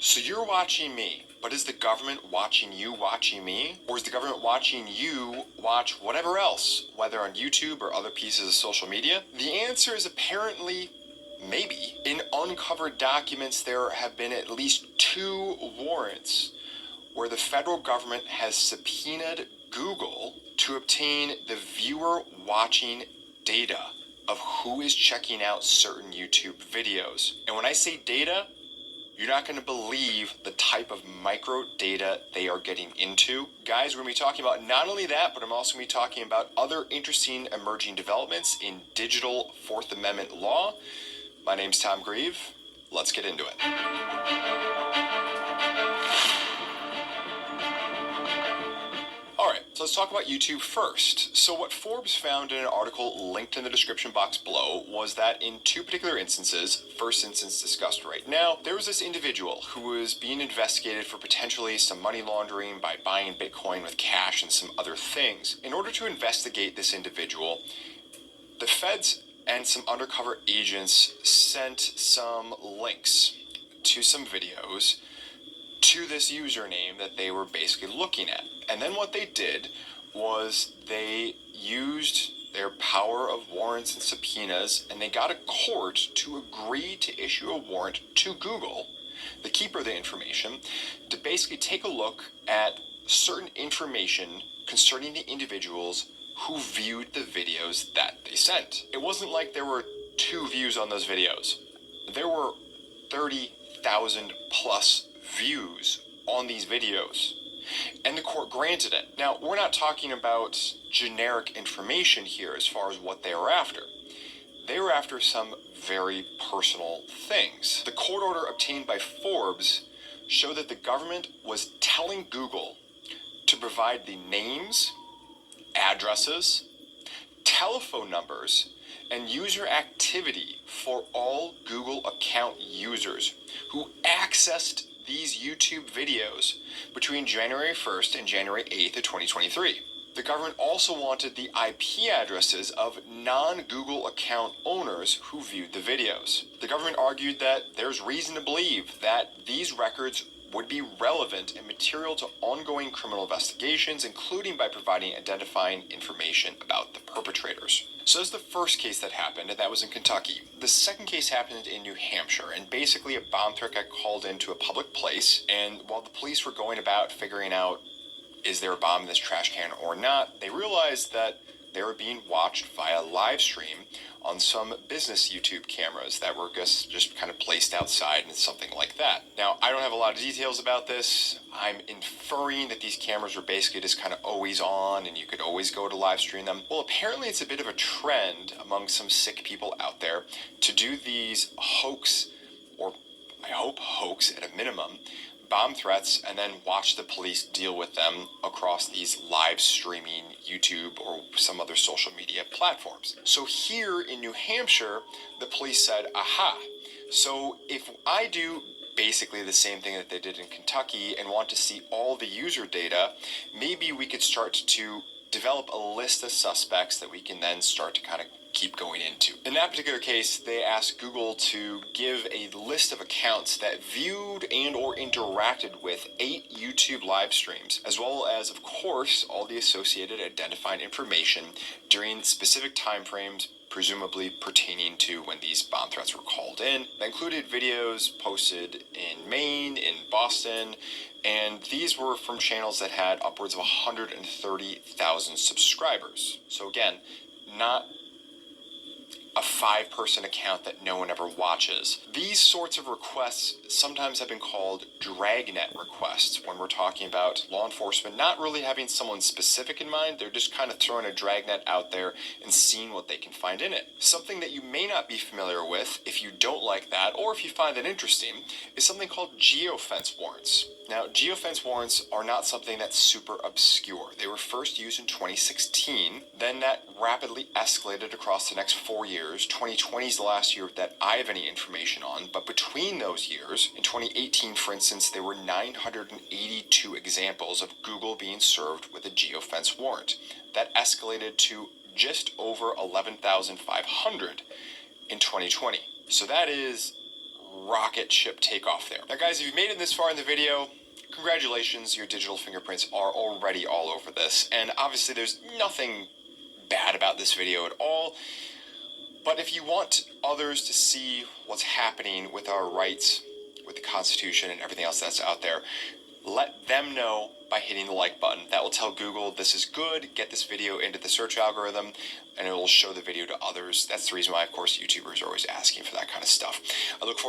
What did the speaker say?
So you're watching me, but is the government watching you watching me? Or is the government watching you watch whatever else, whether on YouTube or other pieces of social media? The answer is apparently maybe. In uncovered documents, there have been at least 2 warrants where the federal government has subpoenaed Google to obtain the viewer watching data of who is checking out certain YouTube videos. And when I say data, you're not going to believe the type of micro data they are getting into. Guys, we're going to be talking about not only that, but I'm also going to be talking about other interesting emerging developments in digital Fourth Amendment law. My name's Tom Grieve. Let's get into it. Alright, so let's talk about YouTube first. So what Forbes found in an article linked in the description box below was that in 2 particular instances, first instance discussed right now, there was this individual who was being investigated for potentially some money laundering by buying Bitcoin with cash and some other things. In order to investigate this individual, the feds and some undercover agents sent some links to some videos to this username that they were basically looking at. And then what they did was they used their power of warrants and subpoenas, and they got a court to agree to issue a warrant to Google, the keeper of the information, to basically take a look at certain information concerning the individuals who viewed the videos that they sent. It wasn't like there were 2 views on those videos. There were 30,000 plus views on these videos, and the court granted it. Now, we're not talking about generic information here as far as what they were after. They were after some very personal things. The court order obtained by Forbes showed that the government was telling Google to provide the names, addresses, telephone numbers, and user activity for all Google account users who accessed these YouTube videos between January 1st and January 8th of 2023. The government also wanted the IP addresses of non-Google account owners who viewed the videos. The government argued that there's reason to believe that these records would be relevant and material to ongoing criminal investigations, including by providing identifying information about the perpetrators. So that's the first case that happened, and that was in Kentucky. The second case happened in New Hampshire, and basically a bomb threat got called into a public place, and while the police were going about figuring out is there a bomb in this trash can or not, they realized that they were being watched via live stream on some business YouTube cameras that were just kind of placed outside and something like that. Now, I don't have a lot of details about this. I'm inferring that these cameras were basically just kind of always on and you could always go to live stream them. Well, apparently it's a bit of a trend among some sick people out there to do these hoax, or I hope hoax at a minimum, bomb threats, and then watch the police deal with them across these live streaming YouTube or some other social media platforms. So here in New Hampshire, the police said, aha, so if I do basically the same thing that they did in Kentucky and want to see all the user data, maybe we could start to develop a list of suspects that we can then start to kind of keep going into. In that particular case, they asked Google to give a list of accounts that viewed and or interacted with 8 YouTube live streams, as well as, of course, all the associated identifying information during specific time frames, presumably pertaining to when these bomb threats were called in. That included videos posted in Maine, in Boston, and these were from channels that had upwards of 130,000 subscribers. So again, not a 5-person account that no one ever watches. These sorts of requests sometimes have been called dragnet requests when we're talking about law enforcement not really having someone specific in mind. They're just kind of throwing a dragnet out there and seeing what they can find in it. Something that you may not be familiar with, if you don't like that or if you find it interesting, is something called geofence warrants. Now, geofence warrants are not something that's super obscure. They were first used in 2016, then that rapidly escalated across the next 4 years. 2020 is the last year that I have any information on, but between those years, in 2018, for instance, there were 982 examples of Google being served with a geofence warrant. That escalated to just over 11,500 in 2020. So that is rocket ship takeoff there. Now guys, if you've made it this far in the video, congratulations, your digital fingerprints are already all over this. And obviously there's nothing bad about this video at all. But if you want others to see what's happening with our rights, with the Constitution and everything else that's out there, let them know by hitting the like button. That will tell Google this is good, get this video into the search algorithm, and it will show the video to others. That's the reason why, of course, YouTubers are always asking for that kind of stuff. I look forward